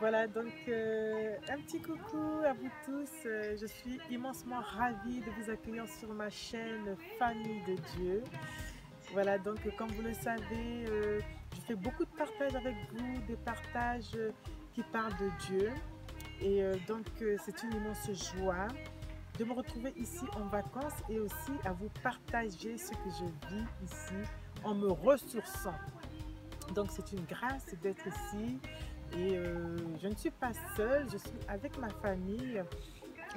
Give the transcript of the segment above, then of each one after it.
Voilà, donc un petit coucou à vous tous. Je suis immensement ravie de vous accueillir sur ma chaîne Famille de Dieu. Voilà, donc comme vous le savez, je fais beaucoup de partages avec vous, des partages qui parlent de Dieu. Et c'est une immense joie de me retrouver ici en vacances et aussi à vous partager ce que je vis ici en me ressourçant. Donc c'est une grâce d'être ici et je ne suis pas seule, je suis avec ma famille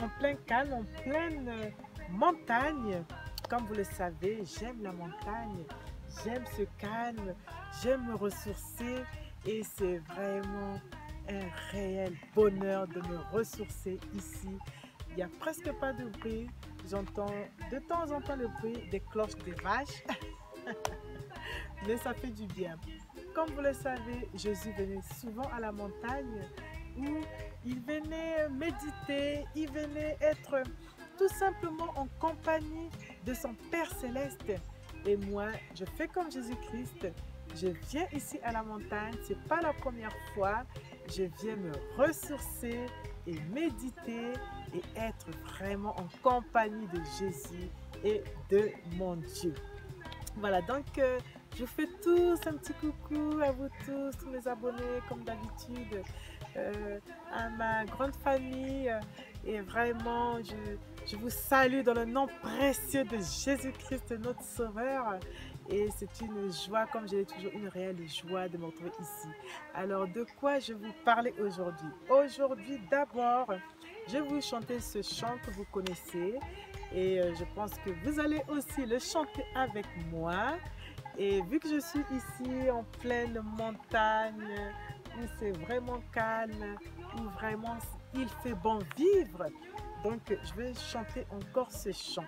en plein calme, en pleine montagne. Comme vous le savez, j'aime la montagne, j'aime ce calme, j'aime me ressourcer et c'est vraiment un réel bonheur de me ressourcer ici. Il n'y a presque pas de bruit, j'entends de temps en temps le bruit des cloches des vaches, mais ça fait du bien. Comme vous le savez, Jésus venait souvent à la montagne où il venait méditer, il venait être tout simplement en compagnie de son Père céleste. Et moi, je fais comme Jésus-Christ. Je viens ici à la montagne, ce n'est pas la première fois. Je viens me ressourcer et méditer et être vraiment en compagnie de Jésus et de mon Dieu. Voilà, donc je vous fais tous un petit coucou à vous tous mes abonnés, comme d'habitude, à ma grande famille. Et vraiment, je vous salue dans le nom précieux de Jésus-Christ, notre Sauveur. Et c'est une joie, comme je l'ai toujours, une réelle joie de me retrouver ici. Alors, de quoi je vais vous parler aujourd'hui? Aujourd'hui, d'abord, je vais vous chanter ce chant que vous connaissez. Et je pense que vous allez aussi le chanter avec moi. Et vu que je suis ici en pleine montagne, où c'est vraiment calme, où vraiment il fait bon vivre, donc je vais chanter encore ce chant.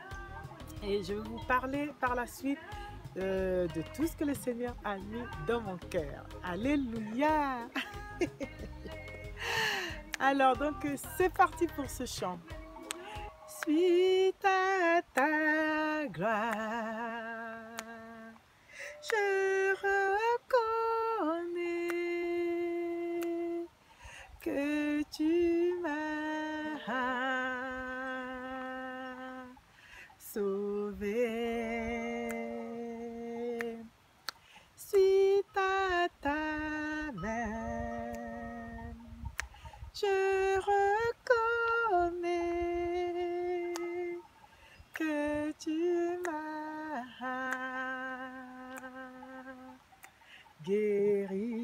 Et je vais vous parler par la suite de tout ce que le Seigneur a mis dans mon cœur. Alléluia! Alors donc c'est parti pour ce chant. Suite à ta gloire, je reconnais que tu m'as sauvé. Suite à ta main, je reconnais que tu m'as guéri.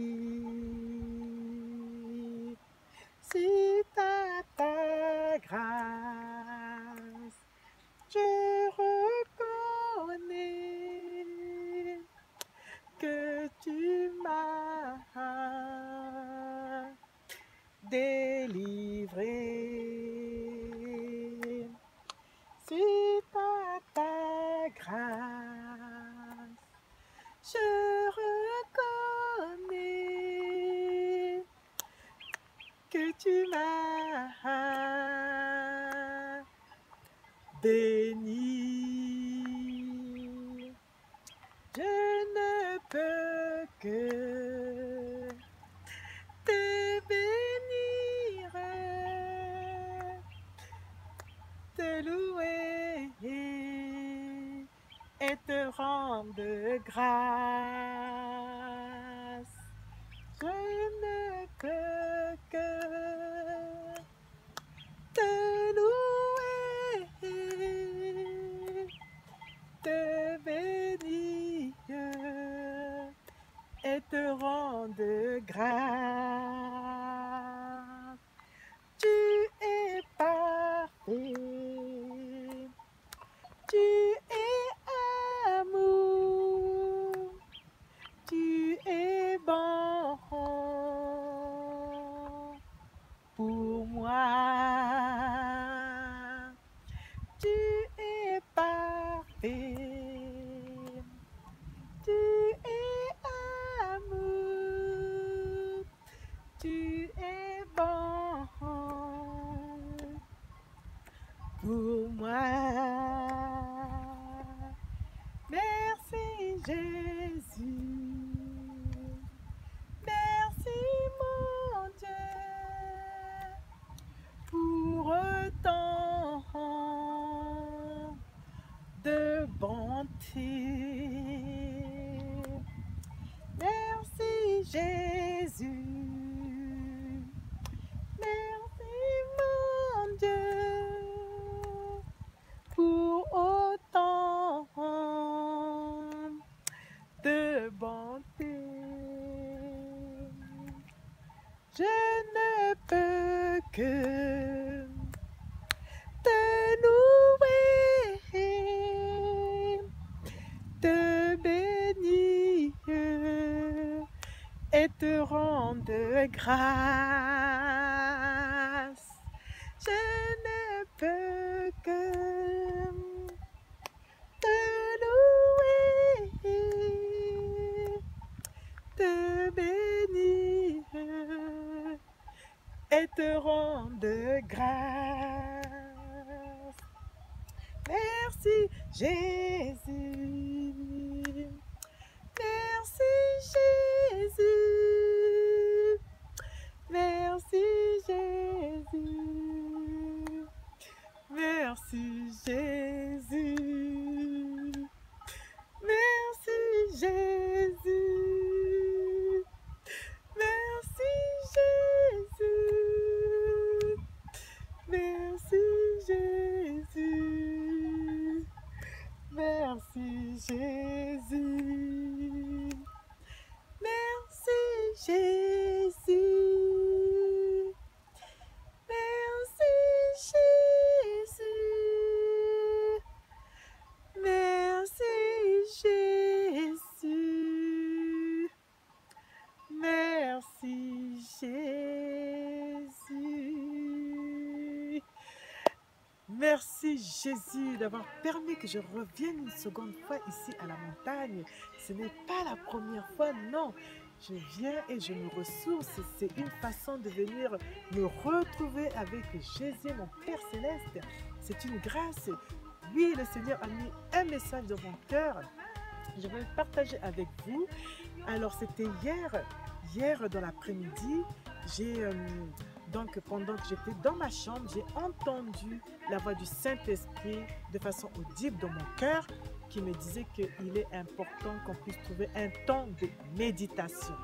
C'est à ta grâce, je reconnais que tu m'as délivré. C'est à ta grâce, je reconnais que tu m'as béni. Je ne peux que te bénir, te louer et te rendre grâce. Je ne peux que te louer, te bénir et te rendre grâce. Tu es parfait, tu es amour, tu es bon pour moi. Tu es parfait, tu es amour, tu es bon pour moi. Merci Jésus, merci mon Dieu, Je ne peux que te louer, te bénir et te rendre grâce. Je ne peux que te louer, te bénir et te rendre grâce. Merci Jésus, merci Jésus, merci Jésus, merci Jésus, merci Jésus, merci Jésus, merci Jésus, merci Jésus, merci Jésus, merci Jésus, merci Jésus, merci Jésus. Merci Jésus d'avoir permis que je revienne une seconde fois ici à la montagne. Ce n'est pas la première fois, non. Je viens et je me ressource. C'est une façon de venir me retrouver avec Jésus, mon Père Céleste. C'est une grâce. Oui, le Seigneur a mis un message dans mon cœur. Je vais le partager avec vous. Alors, c'était hier dans l'après-midi. Donc, pendant que j'étais dans ma chambre, j'ai entendu la voix du Saint-Esprit de façon audible dans mon cœur qui me disait qu'il est important qu'on puisse trouver un temps de méditation.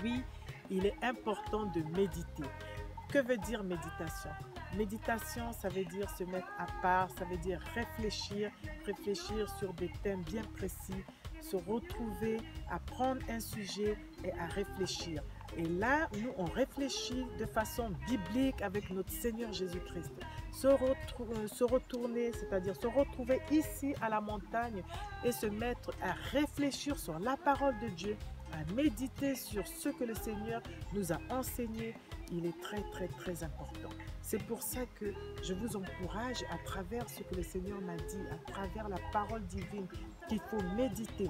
Oui, il est important de méditer. Que veut dire méditation? Méditation, ça veut dire se mettre à part, ça veut dire réfléchir sur des thèmes bien précis, se retrouver, à prendre un sujet et à réfléchir. Et là, nous, on réfléchit de façon biblique avec notre Seigneur Jésus-Christ. Se retourner, c'est-à-dire se retrouver ici à la montagne et se mettre à réfléchir sur la parole de Dieu, à méditer sur ce que le Seigneur nous a enseigné. Il est très, très, très important. C'est pour ça que je vous encourage à travers ce que le Seigneur m'a dit, à travers la parole divine, qu'il faut méditer.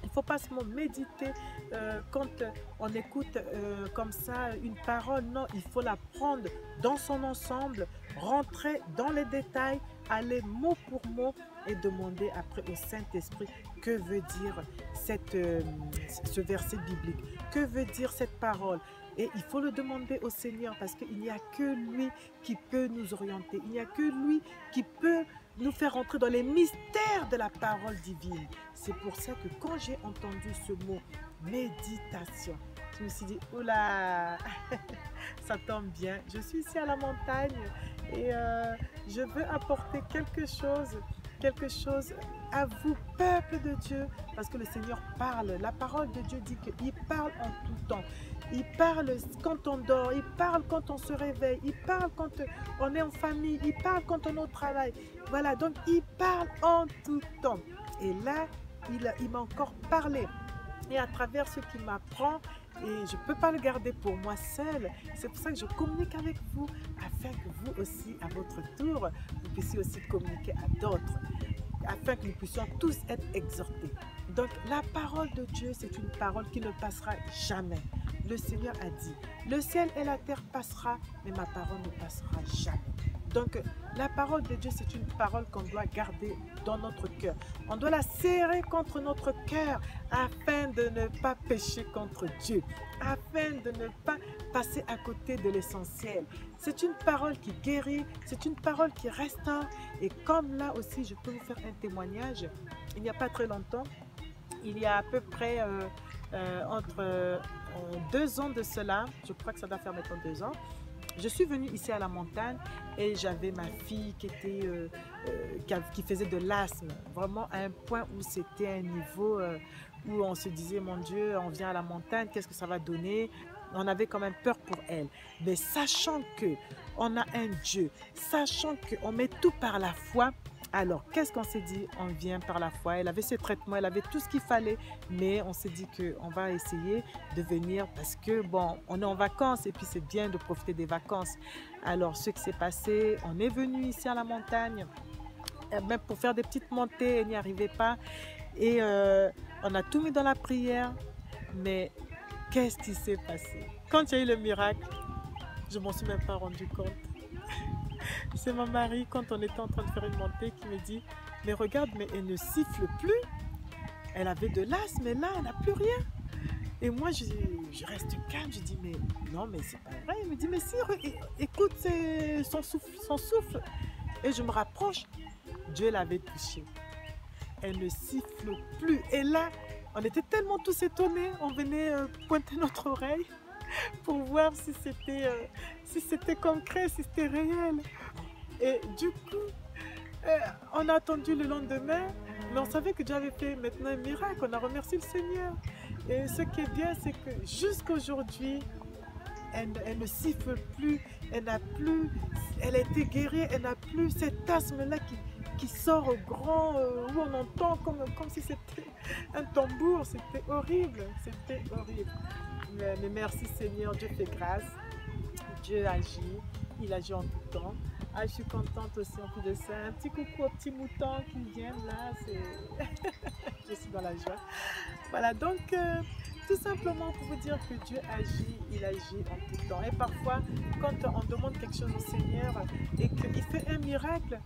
Il ne faut pas seulement méditer quand on écoute comme ça une parole. Non, il faut la prendre dans son ensemble, rentrer dans les détails, aller mot pour mot et demander après au Saint-Esprit que veut dire ce verset biblique, que veut dire cette parole. Et il faut le demander au Seigneur parce qu'il n'y a que lui qui peut nous orienter. Il n'y a que lui qui peut nous faire entrer dans les mystères de la parole divine. C'est pour ça que quand j'ai entendu ce mot méditation, je me suis dit, oh là, ça tombe bien. Je suis ici à la montagne et je veux apporter quelque chose à vous, peuple de Dieu, parce que le Seigneur parle. La parole de Dieu dit qu'il parle en tout temps. Il parle quand on dort, il parle quand on se réveille, il parle quand on est en famille, il parle quand on est au travail. Voilà, donc il parle en tout temps. Et là, il m'a encore parlé. Et à travers ce qu'il m'apprend, et je ne peux pas le garder pour moi seul. C'est pour ça que je communique avec vous, afin que vous aussi, à votre tour, vous puissiez aussi communiquer à d'autres, afin que nous puissions tous être exhortés. Donc, la parole de Dieu, c'est une parole qui ne passera jamais. Le Seigneur a dit, le ciel et la terre passera, mais ma parole ne passera jamais. Donc, la parole de Dieu, c'est une parole qu'on doit garder dans notre cœur. On doit la serrer contre notre cœur afin de ne pas pécher contre Dieu, afin de ne pas passer à côté de l'essentiel. C'est une parole qui guérit, c'est une parole qui restaure. Et comme là aussi, je peux vous faire un témoignage. Il n'y a pas très longtemps, il y a à peu près entre 2 ans de cela, je crois que ça doit faire maintenant 2 ans, je suis venue ici à la montagne et j'avais ma fille qui faisait de l'asthme, vraiment à un point où c'était un niveau où on se disait, mon Dieu, on vient à la montagne, qu'est-ce que ça va donner? on avait quand même peur pour elle. Mais sachant que on a un Dieu, sachant qu'on met tout par la foi, alors qu'est-ce qu'on s'est dit? On vient par la foi. Elle avait ses traitements, elle avait tout ce qu'il fallait, mais on s'est dit qu'on va essayer de venir parce que bon, on est en vacances et puis c'est bien de profiter des vacances. Alors ce qui s'est passé, on est venu ici à la montagne, même pour faire des petites montées, elle n'y arrivait pas. Et on a tout mis dans la prière, mais qu'est-ce qui s'est passé? Quand il y a eu le miracle, je ne m'en suis même pas rendu compte. C'est mon mari, quand on était en train de faire une montée, qui me dit « Mais regarde, mais elle ne siffle plus. Elle avait de l'asthme, mais là, elle n'a plus rien. » Et moi, je reste calme, je dis « Mais non, mais c'est pas vrai. » Il me dit « Mais si, écoute son souffle, son souffle. » Et je me rapproche. Dieu l'avait touchée. Elle ne siffle plus. Et là, on était tellement tous étonnés, on venait pointer notre oreille pour voir si c'était concret, si c'était réel. Et du coup, on a attendu le lendemain, mais on savait que Dieu avait fait maintenant un miracle. On a remercié le Seigneur. Et ce qui est bien, c'est que jusqu'à aujourd'hui, elle ne siffle plus, elle a été guérie, elle n'a plus cet asthme-là qui sort au grand, où on entend comme si c'était un tambour. C'était horrible, c'était horrible. Mais merci Seigneur, Dieu fait grâce, Dieu agit, il agit en tout temps. Ah, je suis contente aussi en plus de ça. Un petit coucou aux petits moutons qui viennent là, je suis dans la joie. Voilà, donc tout simplement pour vous dire que Dieu agit, il agit en tout temps. Et parfois, quand on demande quelque chose au Seigneur et qu'il fait un miracle,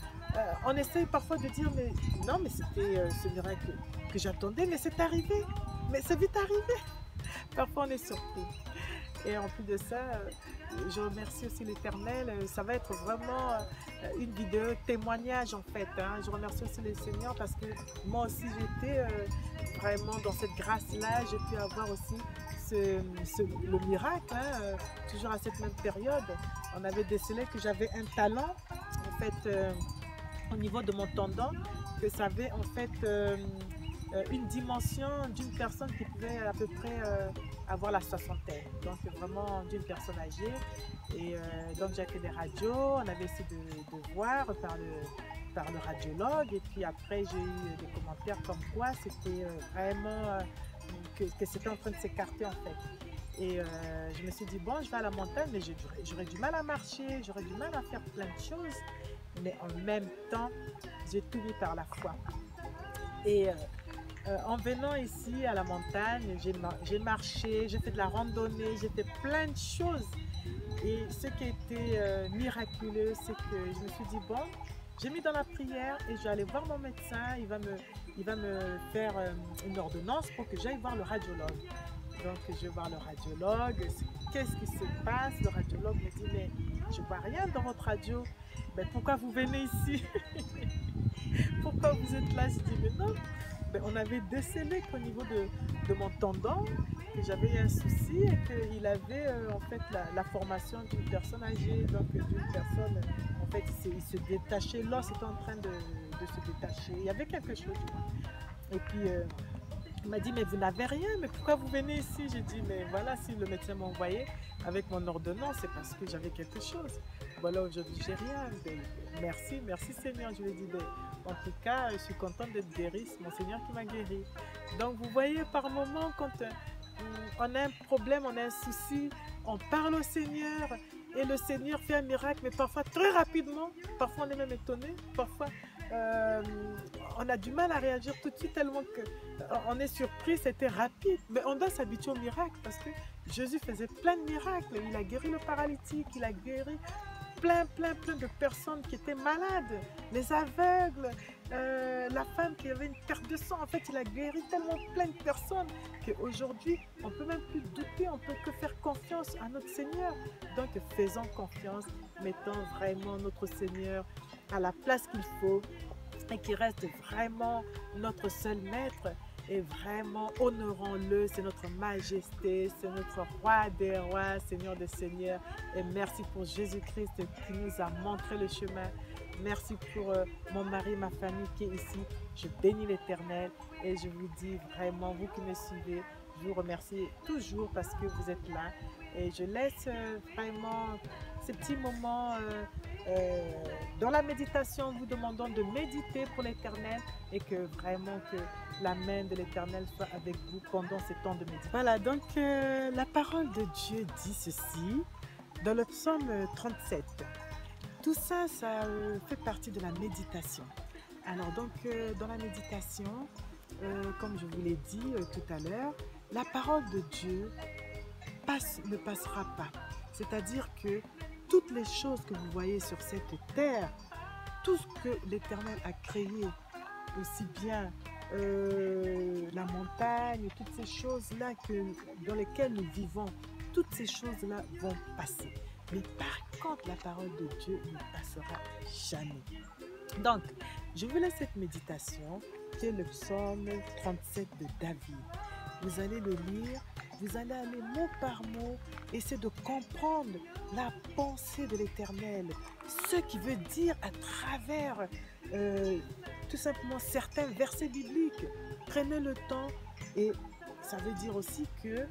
on essaye parfois de dire, mais non, mais c'était ce miracle que j'attendais, mais c'est arrivé, mais c'est vite arrivé. Parfois, on est surpris. Et en plus de ça, je remercie aussi l'Éternel. Ça va être vraiment une vidéo témoignage en fait. Hein. Je remercie aussi le Seigneur parce que moi aussi j'étais vraiment dans cette grâce-là. J'ai pu avoir aussi le miracle. Hein. Toujours à cette même période, on avait décelé que j'avais un talent en fait au niveau de mon tendon, que ça avait en fait une dimension d'une personne qui pouvait à peu près avoir la soixantaine, donc vraiment d'une personne âgée. Et donc j'ai fait des radios, on avait essayé de voir par le radiologue, et puis après j'ai eu des commentaires comme quoi c'était vraiment que c'était en train de s'écarter en fait. Et je me suis dit bon, je vais à la montagne, mais j'aurais du mal à marcher, j'aurais du mal à faire plein de choses, mais en même temps j'ai tout mis par la foi. Et en venant ici à la montagne, j'ai marché, j'ai fait de la randonnée, j'ai fait plein de choses. Et ce qui a été miraculeux, c'est que je me suis dit, bon, j'ai mis dans la prière et je vais aller voir mon médecin, il va me faire une ordonnance pour que j'aille voir le radiologue. Donc je vais voir le radiologue, qu'est-ce qui se passe? Le radiologue me dit, mais je ne vois rien dans votre radio, mais pourquoi vous venez ici? Pourquoi vous êtes là? Je dis, mais non. Ben, on avait décelé qu'au niveau de mon tendon, que j'avais un souci et qu'il avait en fait la formation d'une personne âgée, donc d'une personne, en fait il se détachait, l'os était en train de se détacher, il y avait quelque chose. Et puis il m'a dit, mais vous n'avez rien, mais pourquoi vous venez ici? J'ai dit, mais voilà, si le médecin m'a envoyé avec mon ordonnance, c'est parce que j'avais quelque chose. Voilà, aujourd'hui j'ai rien. Merci Seigneur, je lui ai dit, en tout cas, je suis contente d'être guérie, c'est mon Seigneur qui m'a guérie. Donc vous voyez, par moment, quand on a un problème, on a un souci, on parle au Seigneur et le Seigneur fait un miracle, mais parfois très rapidement, parfois on est même étonné, parfois on a du mal à réagir tout de suite tellement qu'on est surpris, c'était rapide. Mais on doit s'habituer au miracle parce que Jésus faisait plein de miracles. Il a guéri le paralytique, il a guéri plein de personnes qui étaient malades, les aveugles, la femme qui avait une perte de sang. En fait, il a guéri tellement plein de personnes qu'aujourd'hui, on ne peut même plus douter, on ne peut que faire confiance à notre Seigneur. Donc, faisons confiance, mettons vraiment notre Seigneur à la place qu'il faut et qui reste vraiment notre seul maître. Et vraiment, honorons-le, c'est notre majesté, c'est notre roi des rois, Seigneur des seigneurs. Et merci pour Jésus-Christ qui nous a montré le chemin. Merci pour mon mari, ma famille qui est ici. Je bénis l'Éternel et je vous dis vraiment, vous qui me suivez, vous remercie toujours parce que vous êtes là. Et je laisse vraiment ces petits moments dans la méditation, en vous demandant de méditer pour l'Éternel et que vraiment que la main de l'Éternel soit avec vous pendant ces temps de méditation. Voilà, donc la parole de Dieu dit ceci dans le psaume 37. Tout ça, ça fait partie de la méditation. Alors donc dans la méditation, comme je vous l'ai dit tout à l'heure, la parole de Dieu ne passera pas. C'est-à-dire que toutes les choses que vous voyez sur cette terre, tout ce que l'Éternel a créé, aussi bien la montagne, toutes ces choses-là dans lesquelles nous vivons, toutes ces choses-là vont passer. Mais par contre, la parole de Dieu ne passera jamais. Donc, je vous laisse cette méditation qui est le psaume 37 de David. Vous allez le lire, vous allez aller mot par mot, essayer de comprendre la pensée de l'Éternel, ce qu'il veut dire à travers tout simplement certains versets bibliques. Prenez le temps et ça veut dire aussi que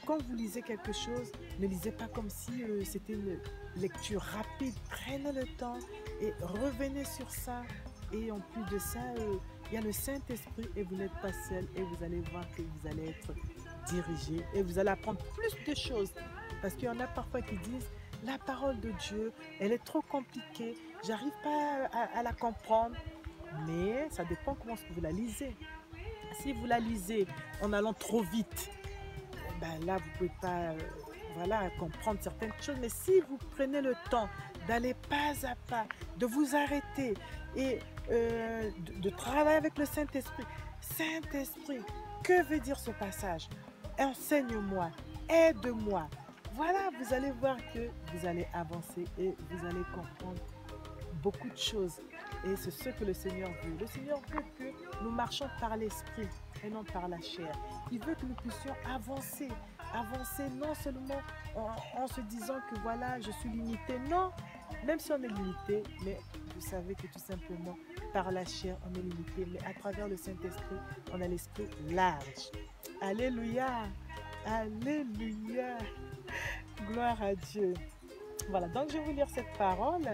quand vous lisez quelque chose, ne lisez pas comme si c'était une lecture rapide. Prenez le temps et revenez sur ça. Et en plus de ça, il y a le Saint-Esprit et vous n'êtes pas seul. Et vous allez voir que vous allez être dirigé et vous allez apprendre plus de choses. Parce qu'il y en a parfois qui disent, la parole de Dieu, elle est trop compliquée. J'arrive pas à la comprendre. Mais ça dépend comment est-ce que vous la lisez. Si vous la lisez en allant trop vite, ben là, vous ne pouvez pas comprendre certaines choses. Mais si vous prenez le temps d'aller pas à pas, de vous arrêter et de travailler avec le Saint-Esprit. Saint-Esprit, que veut dire ce passage? Enseigne-moi, aide-moi. Voilà, vous allez voir que vous allez avancer et vous allez comprendre beaucoup de choses. Et c'est ce que le Seigneur veut. Le Seigneur veut que nous marchions par l'Esprit et non par la chair. Il veut que nous puissions avancer. Avancer non seulement en se disant que voilà, je suis limité. Non, même si on est limité, mais vous savez que tout simplement, par la chair, on est limité. Mais à travers le Saint-Esprit, on a l'esprit large. Alléluia! Alléluia! Gloire à Dieu. Voilà, donc je vais vous lire cette parole.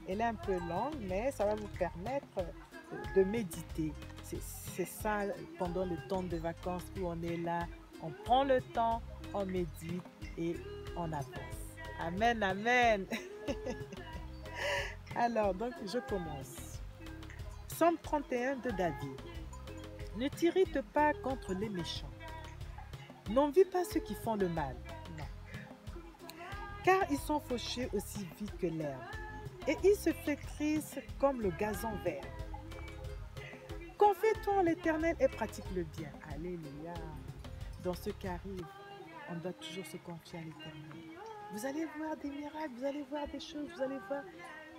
Elle est un peu longue, mais ça va vous permettre de méditer. C'est ça pendant le temps de vacances où on est là. On prend le temps, on médite et on avance. Amen, amen. Alors, donc, je commence. Psaume 31 de David. Ne t'irrite pas contre les méchants. N'envie pas ceux qui font le mal. Non. Car ils sont fauchés aussi vite que l'herbe. Et ils se flétrissent comme le gazon vert. Confie-toi en l'Éternel et pratique le bien. Alléluia. Dans ce qui arrive, on doit toujours se confier à l'Éternel. Vous allez voir des miracles, vous allez voir des choses, vous allez voir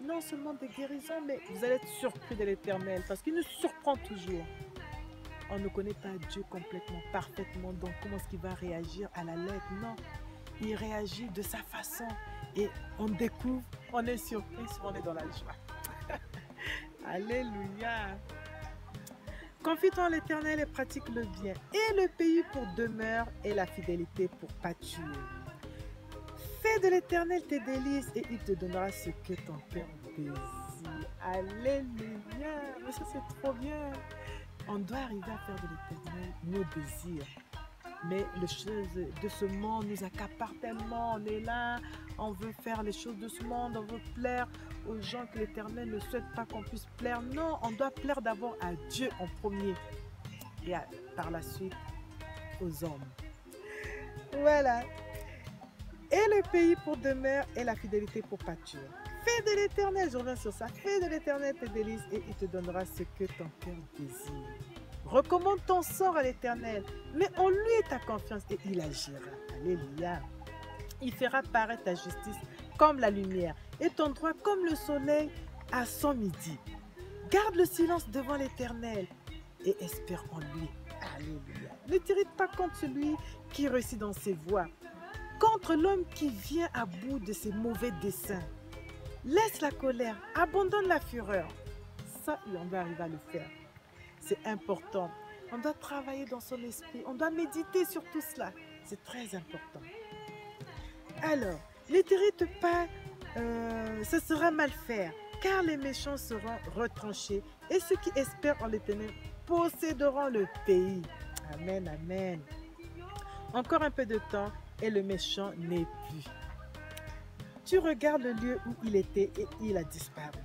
non seulement des guérisons, mais vous allez être surpris de l'Éternel parce qu'il nous surprend toujours. On ne connaît pas Dieu complètement, parfaitement, donc comment est-ce qu'il va réagir à la lettre? Non, il réagit de sa façon et on découvre, on est surpris, on est dans la joie. Alléluia. Confie-toi en l'Éternel et pratique le bien, et le pays pour demeure et la fidélité pour pâture. Fais de l'Éternel tes délices et il te donnera ce que ton cœur désire. Alléluia. Mais ça c'est trop bien. On doit arriver à faire de l'Éternel nos désirs. Mais les choses de ce monde nous accaparent tellement. On est là, on veut faire les choses de ce monde, on veut plaire aux gens que l'Éternel ne souhaite pas qu'on puisse plaire. Non, on doit plaire d'abord à Dieu en premier et par la suite aux hommes. Voilà. Et le pays pour demeure et la fidélité pour pâture. Fais de l'Éternel, je reviens sur ça, fais de l'Éternel tes délices et il te donnera ce que ton cœur désire. Recommande ton sort à l'Éternel, mets en lui ta confiance et il agira. Alléluia. Il fera paraître ta justice comme la lumière et ton droit comme le soleil à son midi. Garde le silence devant l'Éternel et espère en lui. Alléluia. Ne t'irrite pas contre celui qui réussit dans ses voies, contre l'homme qui vient à bout de ses mauvais desseins. Laisse la colère, abandonne la fureur. Ça, on va arriver à le faire. C'est important. On doit travailler dans son esprit. On doit méditer sur tout cela. C'est très important. Alors, ne t'irrite pas, ce sera mal faire, car les méchants seront retranchés et ceux qui espèrent en l'Éternel posséderont le pays. Amen, amen. Encore un peu de temps et le méchant n'est plus. Tu regardes le lieu où il était et il a disparu.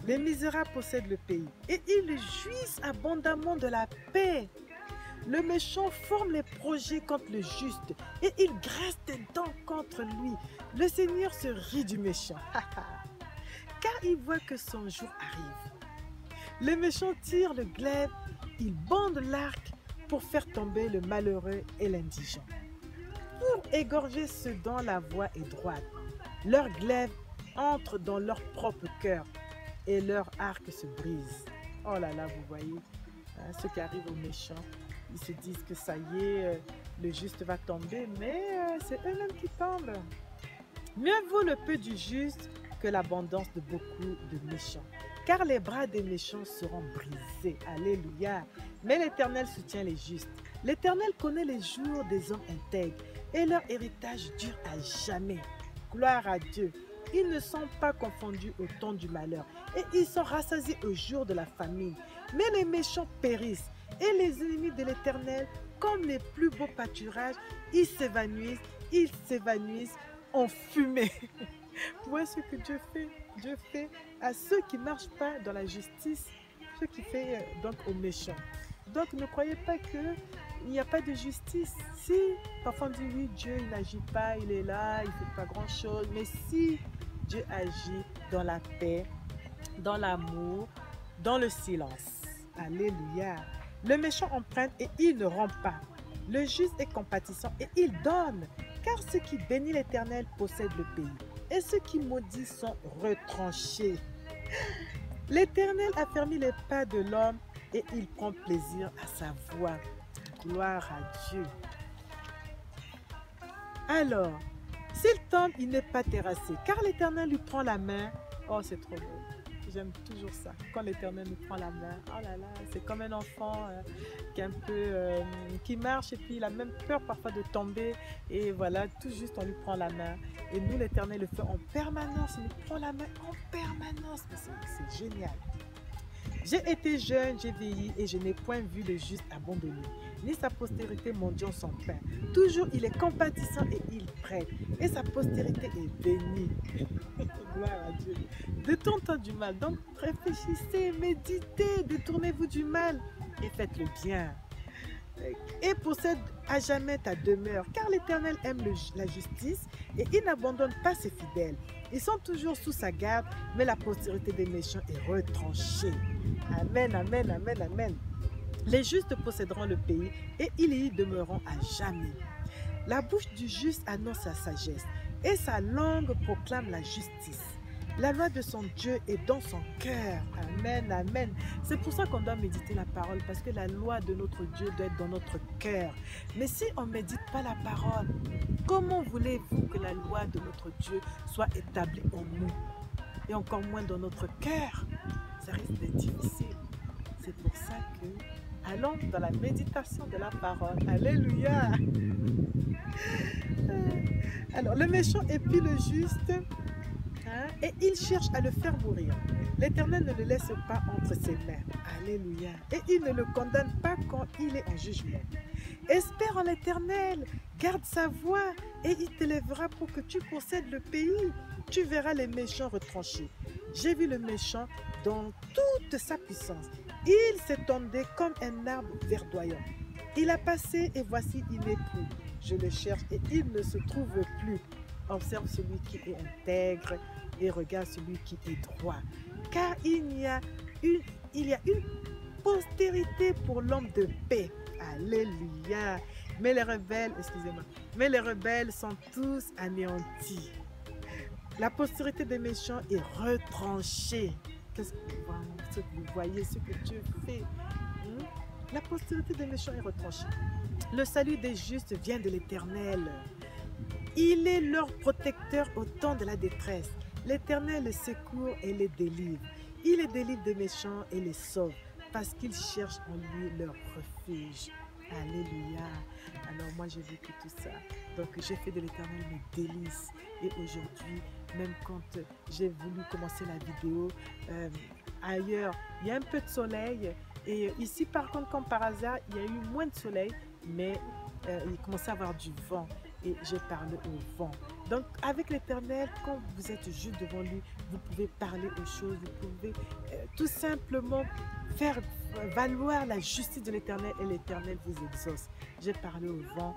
Les misérables possèdent le pays et ils jouissent abondamment de la paix. Le méchant forme les projets contre le juste et il graisse des dents contre lui. Le Seigneur se rit du méchant, car il voit que son jour arrive. Le méchant tire le glaive, il bande l'arc pour faire tomber le malheureux et l'indigent. Pour égorger ceux dont la voie est droite, leur glaive entre dans leur propre cœur et leur arc se brise. Oh là là, vous voyez, hein, ceux qui arrivent aux méchants, ils se disent que ça y est, le juste va tomber, mais c'est eux-mêmes qui tombent. Mieux vaut le peu du juste que l'abondance de beaucoup de méchants, car les bras des méchants seront brisés. Alléluia. Mais l'Éternel soutient les justes. L'Éternel connaît les jours des hommes intègres et leur héritage dure à jamais. Gloire à Dieu. Ils ne sont pas confondus au temps du malheur et ils sont rassasiés au jour de la famine. Mais les méchants périssent et les ennemis de l'Éternel, comme les plus beaux pâturages, ils s'évanouissent en fumée. Vous voyez ce que Dieu fait? Dieu fait à ceux qui ne marchent pas dans la justice, ce qui fait donc aux méchants. Donc ne croyez pas qu'il n'y a pas de justice. Si, parfois on dit oui, Dieu il n'agit pas, il est là, il ne fait pas grand chose. Mais si Dieu agit dans la paix, dans l'amour, dans le silence. Alléluia. Le méchant emprunte et il ne rend pas. Le juste est compatissant et il donne. Car ceux qui bénissent l'Éternel possèdent le pays. Et ceux qui maudissent sont retranchés. L'Éternel a fermé les pas de l'homme et il prend plaisir à sa voix. Gloire à Dieu. Alors, s'il tombe, il n'est pas terrassé, car l'Éternel lui prend la main. Oh, c'est trop beau. J'aime toujours ça. Quand l'Éternel nous prend la main, oh là là, c'est comme un enfant qui est un peu, qui marche et puis il a même peur parfois de tomber. Et voilà, tout juste on lui prend la main. Et nous, l'Éternel le fait en permanence. Il nous prend la main en permanence. C'est génial. J'ai été jeune, j'ai vieilli et je n'ai point vu le juste abandonné, ni sa postérité mendiant son pain. Toujours il est compatissant et il prête, et sa postérité est bénie. Gloire à Dieu. Détourne-toi du mal, donc réfléchissez, méditez, détournez-vous du mal et faites le bien. Et possède à jamais ta demeure, car l'Éternel aime la justice et il n'abandonne pas ses fidèles. Ils sont toujours sous sa garde, mais la postérité des méchants est retranchée. Amen, amen, amen, amen. Les justes posséderont le pays et ils y demeureront à jamais. La bouche du juste annonce la sagesse et sa langue proclame la justice. La loi de son Dieu est dans son cœur. Amen, amen. C'est pour ça qu'on doit méditer la parole, parce que la loi de notre Dieu doit être dans notre cœur. Mais si on ne médite pas la parole, comment voulez-vous que la loi de notre Dieu soit établie en nous? Et encore moins dans notre cœur. Ça risque d'être difficile. C'est pour ça que allons dans la méditation de la parole. Alléluia. Alors, le méchant épie le juste. Et il cherche à le faire mourir. L'Éternel ne le laisse pas entre ses mains. Alléluia. Et il ne le condamne pas quand il est en jugement. Espère en l'Éternel, garde sa voie et il t'élèvera pour que tu possèdes le pays. Tu verras les méchants retranchés. J'ai vu le méchant dans toute sa puissance. Il s'étendait comme un arbre verdoyant. Il a passé et voici il n'est plus. Je le cherche et il ne se trouve plus. Observe celui qui est intègre et regarde celui qui est droit. Car il y a une postérité pour l'homme de paix. Alléluia. Mais les rebelles sont tous anéantis. La postérité des méchants est retranchée. Qu'est-ce que vous voyez, ce que Dieu fait? La postérité des méchants est retranchée. Le salut des justes vient de l'Éternel. Il est leur protecteur au temps de la détresse. L'Éternel les secourt et les délivre. Il les délivre des méchants et les sauve. parce qu'ils cherchent en lui leur refuge. Alléluia. Alors moi j'ai vécu tout ça. Donc j'ai fait de l'Éternel mes délices. Et aujourd'hui, même quand j'ai voulu commencer la vidéo, ailleurs, il y a un peu de soleil. Et ici, par contre, comme par hasard, il y a eu moins de soleil, mais il commençait à avoir du vent. Et j'ai parlé au vent. Donc, avec l'Éternel, quand vous êtes juste devant lui, vous pouvez parler aux choses, vous pouvez tout simplement faire valoir la justice de l'Éternel et l'Éternel vous exauce. J'ai parlé au vent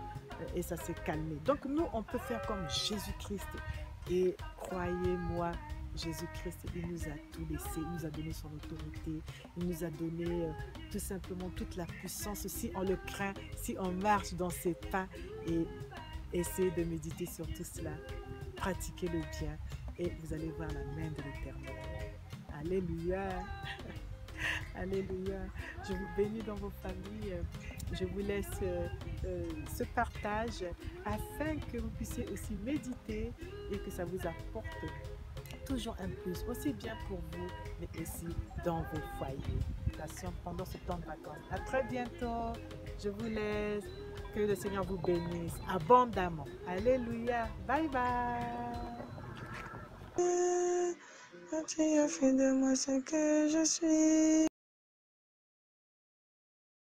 et ça s'est calmé. Donc, nous, on peut faire comme Jésus-Christ. Et croyez-moi, Jésus-Christ, il nous a tout laissé, il nous a donné son autorité, il nous a donné tout simplement toute la puissance. Si on le craint, si on marche dans ses pas et essayez de méditer sur tout cela, pratiquez le bien et vous allez voir la main de l'Éternel. Alléluia. Alléluia. Je vous bénis dans vos familles. Je vous laisse ce partage afin que vous puissiez aussi méditer et que ça vous apporte toujours un plus, aussi bien pour vous, mais aussi dans vos foyers. Pendant ce temps de vacances. À très bientôt. Je vous laisse. Que le Seigneur vous bénisse abondamment. Alléluia. Bye bye. Tu as fait de moi ce que je suis.